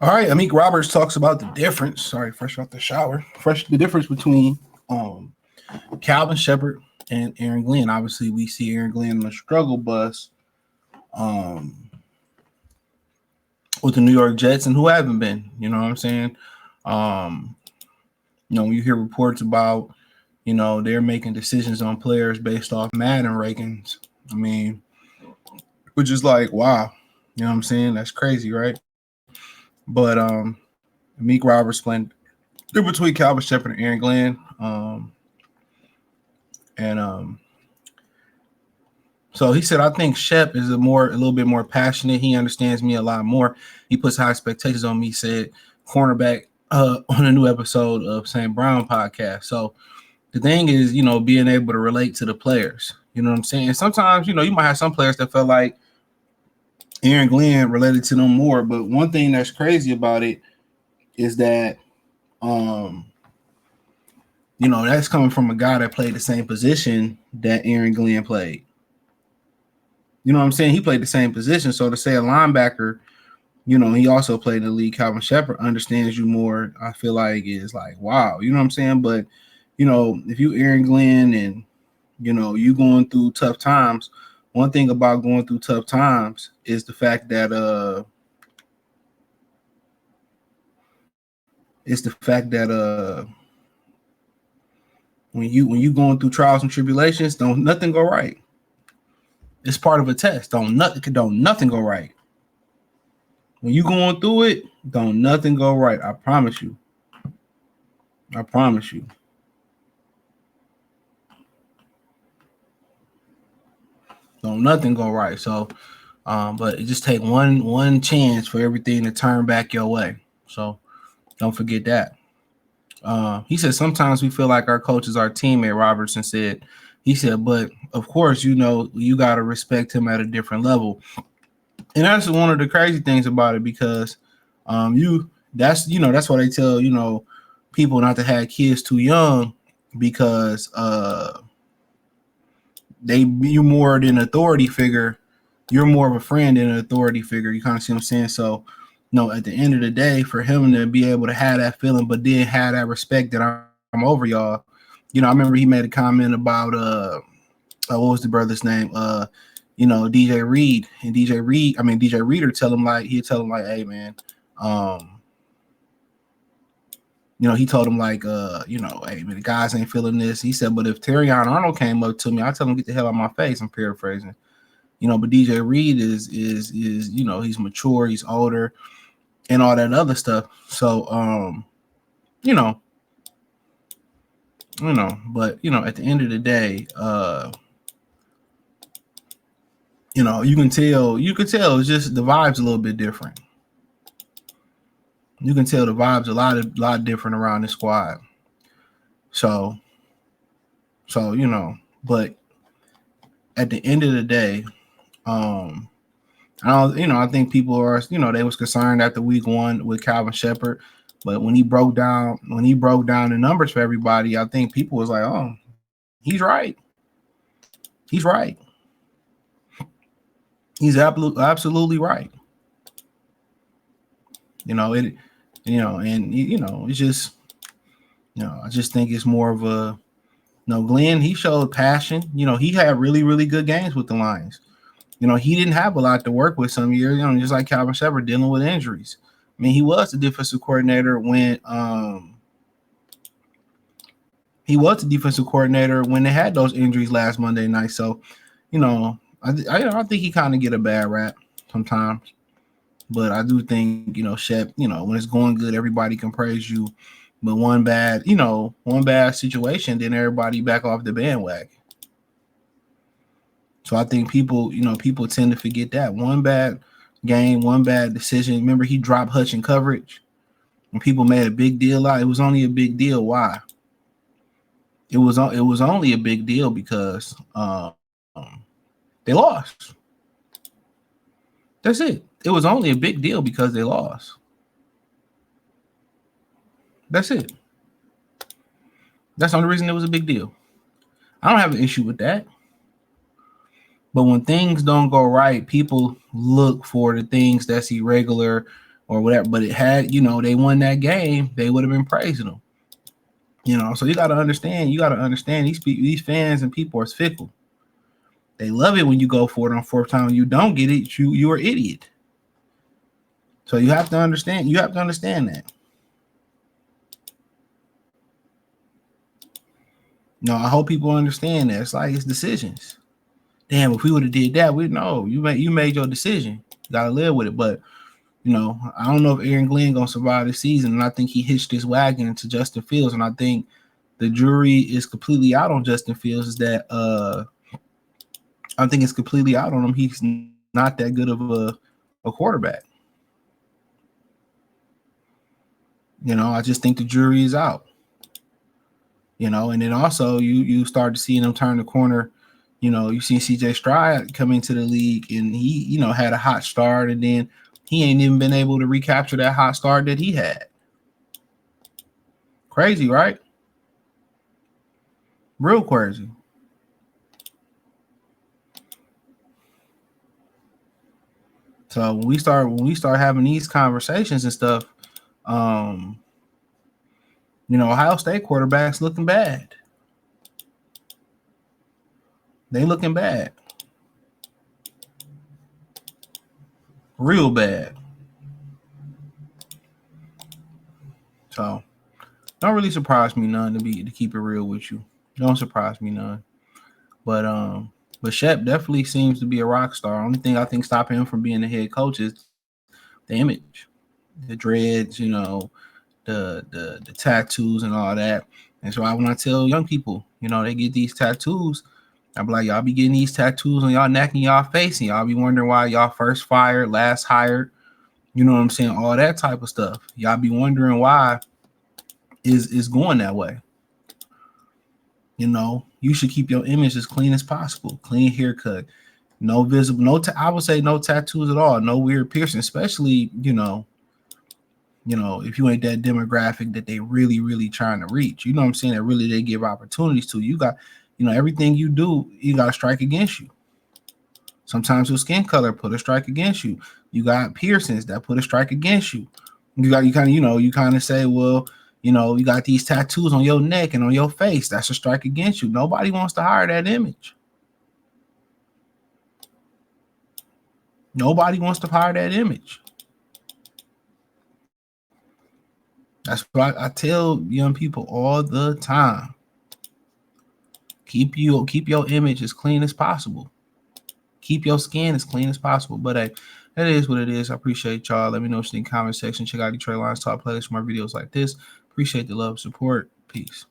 All right, Amik Roberts talks about the difference. Sorry, fresh off the shower. The difference between Kelvin Sheppard and Aaron Glenn. Obviously, we see Aaron Glenn on the struggle bus um, with the New York Jets, and who haven't been. You know what I'm saying? Um, when you hear reports about, they're making decisions on players based off Madden rankings. I mean, which is like, wow. You know what I'm saying? That's crazy, right? But Amik Roberts playing between Kelvin Sheppard and Aaron Glenn. So he said, I think Shep is a little bit more passionate. He understands me a lot more. He puts high expectations on me, said cornerback on a new episode of St. Brown podcast. So the thing is, being able to relate to the players. You know what I'm saying? And sometimes, you might have some players that felt like Aaron Glenn related to them more. But one thing that's crazy about it is that, that's coming from a guy that played the same position that Aaron Glenn played. You know what I'm saying? He played the same position. So to say a linebacker, he also played in the league. Kelvin Sheppard understands you more. I feel like is like, wow. You know what I'm saying? But, if you Aaron Glenn and, you going through tough times, one thing about going through tough times is the fact that when you going through trials and tribulations, don't nothing go right. It's part of a test. Don't nothing go right. When you going through it, don't nothing go right. I promise you. I promise you. Don't nothing go right. So, but it just take one chance for everything to turn back your way. So, don't forget that. He said sometimes we feel like our coach is our teammate. Robertson said. He said, but of course, you got to respect him at a different level. And that's one of the crazy things about it because that's why they tell, people not to have kids too young because you more than an authority figure. You're more of a friend than an authority figure. You kind of see what I'm saying? So, at the end of the day, for him to be able to have that feeling, but then have that respect that I'm over y'all. I remember he made a comment about what was the brother's name? DJ Reed. And DJ Reader tell him like, hey man, he told him like, hey man, the guys ain't feeling this. He said, but if Terrion Arnold came up to me, I tell him get the hell out of my face. I'm paraphrasing. But DJ Reed is he's mature, he's older, and all that other stuff. So but at the end of the day, you can tell it's just the vibe's a little bit different. You can tell the vibe's a lot different around the squad. So but at the end of the day, I think people are, they was concerned after week 1 with Kelvin Sheppard, but when he broke down the numbers for everybody, I think people was like, oh, he's right. He's right. He's absolutely right. It's just, I just think it's more of a, Glenn, he showed passion. He had really, really good games with the Lions. He didn't have a lot to work with some years, just like Kelvin Sheppard dealing with injuries. I mean, he was the defensive coordinator when they had those injuries last Monday night. So, I think he kind of get a bad rap sometimes. But I do think, Shep, when it's going good, everybody can praise you. But one bad situation, then everybody back off the bandwagon. So I think people tend to forget that. One bad game, one bad decision. Remember, he dropped Hutch in coverage. And people made a big deal out. It was only a big deal. Why? It was only a big deal because they lost. That's it. It was only a big deal because they lost. That's it. That's the only reason it was a big deal. I don't have an issue with that. But when things don't go right, people look for the things that's irregular, or whatever. But it had, they won that game, they would have been praising them. So you got to understand. These fans and people are fickle. They love it when you go for it on fourth time. When you don't get it, you're an idiot. So you have to understand. You have to understand that. I hope people understand that. It's like it's decisions. Damn, if we would have did that, we know you made your decision. You gotta live with it. But I don't know if Aaron Glenn gonna survive this season, and I think he hitched his wagon into Justin Fields, and I think the jury is completely out on Justin Fields. Is that I think it's completely out on him. He's not that good of a quarterback. I just think the jury is out. And then also you start to see them turn the corner. You seen CJ Stroud come into the league, and he, had a hot start, and then he ain't even been able to recapture that hot start that he had. Crazy, right? Real crazy. So when we start having these conversations and stuff, Ohio State quarterbacks looking bad. They looking bad. Real bad. So don't really surprise me none to keep it real with you. Don't surprise me none. But Shep definitely seems to be a rock star. Only thing I think stopping him from being the head coach is the image, the dreads, the tattoos and all that. And so when I tell young people, they get these tattoos, I'm like, y'all be getting these tattoos on y'all neck and y'all face, and y'all be wondering why y'all first fired, last hired, you know what I'm saying? All that type of stuff. Y'all be wondering why is going that way. You should keep your image as clean as possible. Clean haircut, no visible, I would say no tattoos at all, no weird piercing, especially, if you ain't that demographic that they really, really trying to reach. You know what I'm saying? That really they give opportunities to. You got, everything you do, you got to strike against you. Sometimes your skin color put a strike against you. You got piercings that put a strike against you. You kind of say, well, you got these tattoos on your neck and on your face. That's a strike against you. Nobody wants to hire that image. Nobody wants to hire that image. That's what I tell young people all the time. Keep your image as clean as possible. Keep your skin as clean as possible. But hey, that is what it is. I appreciate y'all. Let me know what you think in the comment section. Check out Detroit Lions Talk playlist for more videos like this. Appreciate the love and support. Peace.